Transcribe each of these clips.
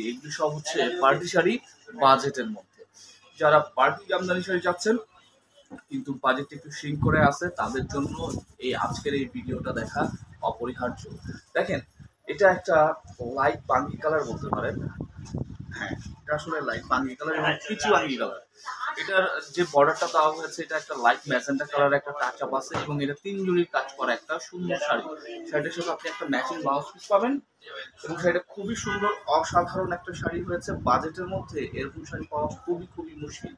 এগুলি সব হচ্ছে পার্টি শাড়ি বাজেটের মধ্যে। যারা পার্টি জামদানি শাড়ি চাচ্ছেন কিন্তু বাজেট একটু শ্রিঙ্ক করে আছে, তাদের জন্য এই আজকের এই ভিডিওটা দেখা অপরিহার্য। দেখেন, এটা একটা লাইট বাঙ্গি কালার বলতে পারেন। হ্যাঁ, এটা আসলে লাইট বাঙ্গি কালার এবং পিচি বাঙ্গি কালার। এটার যে বর্ডারটা দেওয়া হয়েছে এটা একটা লাইট ম্যাজেন্টা কালার একটা টাচ আপ আছে এবং এটা 3 জুড়ির কাজ করা একটা সুন্দর শাড়ি। শাড়িটার সাথে আপনি একটা ম্যাচিং ব্লাউজ পিস পাবেন এবং শাড়িটা খুবই সুন্দর অসাধারণ একটা শাড়ি হয়েছে। বাজেটের মধ্যে এরকম শাড়ি পাওয়া খুবই মুশকিল।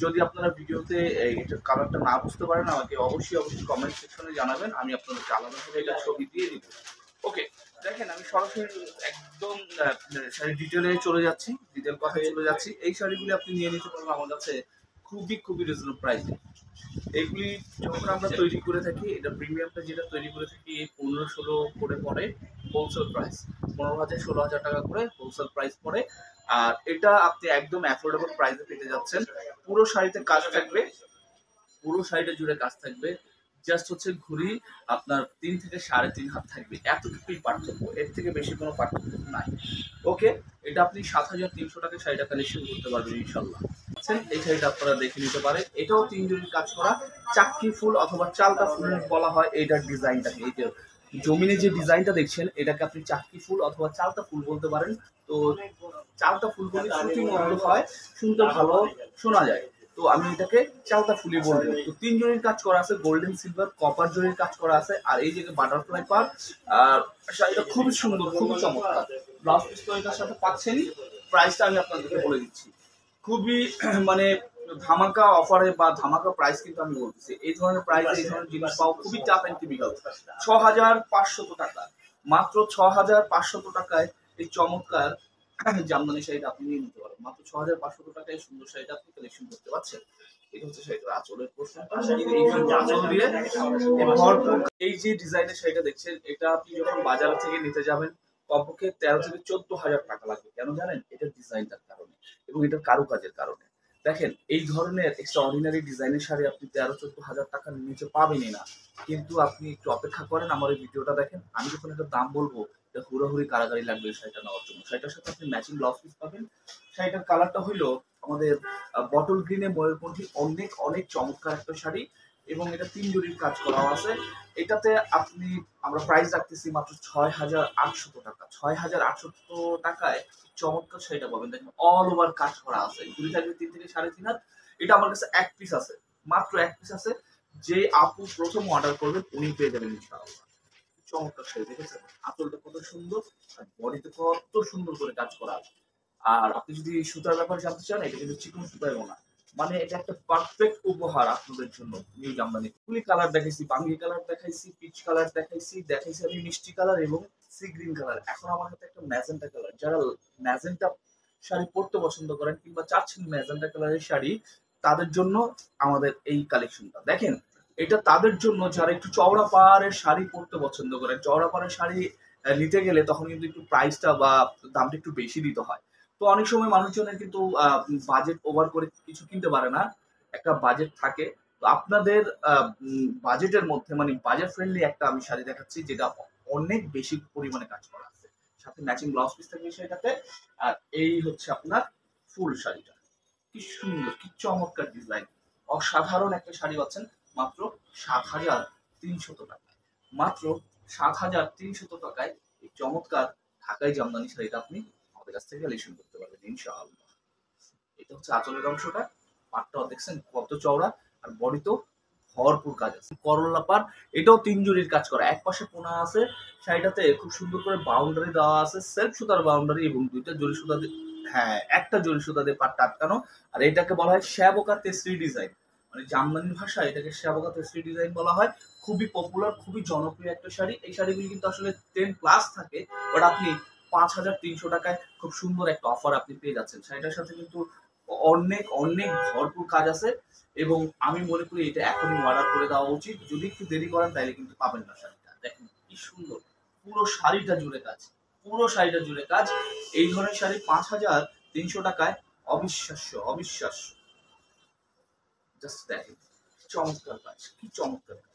যদি আপনারা ভিডিওতে এটার কালারটা না বুঝতে পারেন আমাকে অবশ্যই কমেন্ট সেকশনে জানাবেন, আমি আপনাদেরকে আলাদাভাবে এটা ছবি দিয়ে দিব। ওকে, দেখেন আমি সরাসরি একদম শাড়ির ডিটেলে চলে যাচ্ছি, ডিটেল কথায় চলে যাচ্ছি। এই শাড়িগুলি আপনি নিয়ে নিতে পারবেন আমার কাছে খুবই রিজনেবল প্রাইসে। এগুলি যখন আমরা তৈরি করে থাকি, এটা প্রিমিয়ামটা যেটা তৈরি করে থাকি 15-16 করে পড়ে হোলসেল প্রাইস, 15,000-16,000 টাকা করে হোলসেল প্রাইস পড়ে। আর এটা আপনি একদম অ্যাফোর্ডেবল প্রাইসে পেতে যাচ্ছেন। পুরো শাড়িতে কাজ থাকবে, পুরো শাড়িটা জুড়ে কাজ থাকবে। জাস্ট হচ্ছে ঘুরি আপনার 3 থেকে 3.5 হাত থাকবে, এতটুকুই পার্থক্য, এর থেকে বেশি কোনো পার্থক্য নাই। ওকে, এটা আপনি 7,300 টাকায় শাড়িটা কালেকশন করতে পারবেন ইনশাল্লাহ। এই শাড়িটা আপনারা দেখে নিতে পারেন। এটাও 3 জরির কাজ করা চাকরি ফুল অথবা চালতা ফুল বলা হয় এইটার ডিজাইনটাকে। এই যে জমিনে যে ডিজাইনটা দেখছেন এটাকে আপনি চাকরি ফুল অথবা চালতা ফুল বলতে পারেন। তো চালতা ফুল বলে শুনতে মন্দ হয়, শুনতে ভালো শোনা যায়, তো আমি এটাকে চালতা ফুলি বলবো। তো 3 জরির কাজ করা আছে, গোল্ডেন সিলভার কপার জরির কাজ করা আছে। আর এই যে বাটারফ্লাই পার, আর শাড়িটা খুবই সুন্দর, খুবই চমৎকার। ব্লাউজ পিস তো এটার সাথে পাচ্ছেনই। প্রাইসটা আমি আপনাদেরকে বলে দিচ্ছি, খুবই মানে ধামাকা অফারে বা ধামাকা প্রাইস কিন্তু আমি বলতেছি। এই ধরনের প্রাইস, এই ধরনের জিনিস পাওয়া খুবই টাফ এন্ড টিপিক্যাল। 6,500 টাকা, মাত্র 6,500 টাকায় এই চমৎকার জামদানি শাড়িটা আপনি নিয়ে নিতে পারেন। মাত্র 6,500 টাকায় সুন্দর শাড়িটা আপনি কালেকশন করতে পারছেন। এটা হচ্ছে শাড়িটার আঁচলের পোর্শনটা। আঁচল দিয়ে ভরপুর এই যে ডিজাইনের শাড়িটা দেখছেন, এটা আপনি যখন বাজার থেকে নিতে যাবেন কমপক্ষে 13 থেকে 14,000 টাকা লাগবে। কেন জানেন? এটার ডিজাইনটার কারণে এবং এটার কারুকাজের কারণে। দেখেন, এই ধরনের এক্সট্রা অর্ডিনারি ডিজাইনের শাড়ি আপনি 13-14,000 টাকার নিচে পাবেনই না। কিন্তু আপনি একটু অপেক্ষা করেন, আমার এই ভিডিওটা দেখেন, আমি যখন একটা দাম বলবো এটা হুড়োহুড়ি কারাগারি লাগবে এই শাড়িটা নেওয়ার জন্য। শাড়িটার সাথে আপনি ম্যাচিং ব্লাউজ পিস পাবেন। শাড়িটার কালারটা হইলো আমাদের বটল গ্রিনে ময়ূরকণ্ঠী, অনেক চমৎকার একটা শাড়ি এবং এটা 3 জরির কাজ করা আছে। এটাতে আমরা প্রাইস রাখতেছি মাত্র 6,800 টাকা। 6,800 টাকায় চমৎকার শাড়িটা পাবেন। দেখেন অল ওভার কাজ করা আছে, ঘুরি থাকবে 3 থেকে 3.5 হাত। এটা আমার কাছে এক পিস আছে, মাত্র এক পিস আছে। যে আপু প্রথম অর্ডার করবেন উনি পেয়ে যাবেন ইনশাআল্লাহ। চমৎকার শাড়ি দেখেছেন, আঁচলটা কত সুন্দর আর বডিতে কত সুন্দর করে কাজ করা। আর আপনি যদি সুতার ব্যাপারে জানতে চান, এটা কিন্তু চিকন সুতারও না, মানে এটা একটা পারফেক্ট উপহার আপনাদের জন্য। নিউ জামদানি ফুলি কালার দেখাইছি, বাঙ্গি কালার দেখাইছি, পিচ কালার দেখাইছি আমি মিষ্টি কালার এবং সি গ্রিন কালার। এখন আমার হাতে একটা ম্যাজেন্টা কালার। যারা ম্যাজেন্টা শাড়ি পরতে পছন্দ করেন কিংবা চাচ্ছেন ম্যাজেন্টা কালারের শাড়ি, তাদের জন্য আমাদের এই কালেকশনটা। দেখেন, এটা তাদের জন্য যারা একটু চওড়া পাড়ের শাড়ি পরতে পছন্দ করেন। চওড়া পাড়ের শাড়ি নিতে গেলে তখন কিন্তু একটু প্রাইসটা বা দামটা একটু বেশি দিতে হয়। তো অনেক সময় মানুষজনের কিন্তু বাজেট ওভার করে কিছু কিনতে পারে না, একটা বাজেট থাকে। তো আপনাদের বাজেটের মধ্যে মানে বাজেট ফ্রেন্ডলি একটা আমি শাড়ি দেখাচ্ছি যেটা অনেক বেশি পরিমাণে কাজ করা আছে, সাথে ম্যাচিং ব্লাউজ পিস থাকবে সেটাতে। আর এই হচ্ছে আপনার ফুল শাড়িটা, কি সুন্দর, কি চমৎকার ডিজাইন, অসাধারণ একটা শাড়ি পাচ্ছেন মাত্র 7,300 টাকায়। মাত্র 7,300 টাকায় এই চমৎকার ঢাকাই জামদানি শাড়িটা আপনি আমাদের কাছ থেকে কালেকশন করতে পারবেন ইনশাআল্লাহ। এটা হচ্ছে আঁচলের অংশটা, পাটটাও দেখছেন কত চওড়া আর বডি তো ভরপুর কাজ আছে। করলা পার, এটাও 3 জরির কাজ করা, এক পাশে কোনা আছে। শাড়িটাতে খুব সুন্দর করে বাউন্ডারি দেওয়া আছে, সেলফ সুতার বাউন্ডারি এবং দুইটা জরি সুতা দিয়ে, হ্যাঁ একটা জরি সুতা দিয়ে পাটটা আটকানো। আর এটাকে বলা হয় শ্যাবকা তেসরি ডিজাইন, মানে জামদানি ভাষায় এটাকে শ্যাবকা তেসরি ডিজাইন বলা হয়। খুবই পপুলার, খুবই জনপ্রিয় একটা শাড়ি। এই শাড়িগুলি কিন্তু আসলে 10+ থাকে, বাট আপনি 5,300 টাকায় খুব সুন্দর একটা অফার আপনি পেয়ে যাচ্ছেন। শাড়িটার সাথে কিন্তু অনেক ভরপুর কাজ আছে এবং আমি মনে করি এটা এখনই অর্ডার করে দেওয়া উচিত। যদি একটু দেরি করেন তাহলে কিন্তু পাবেন না শাড়িটা। দেখেন কি সুন্দর, পুরো শাড়িটা জুড়ে কাজ, পুরো শাড়িটা জুড়ে কাজ। এই ধরনের শাড়ি 5,300 টাকায় অবিশ্বাস্য। জাস্ট দেখেন চমৎকার কাজ, কি চমৎকার কাজ।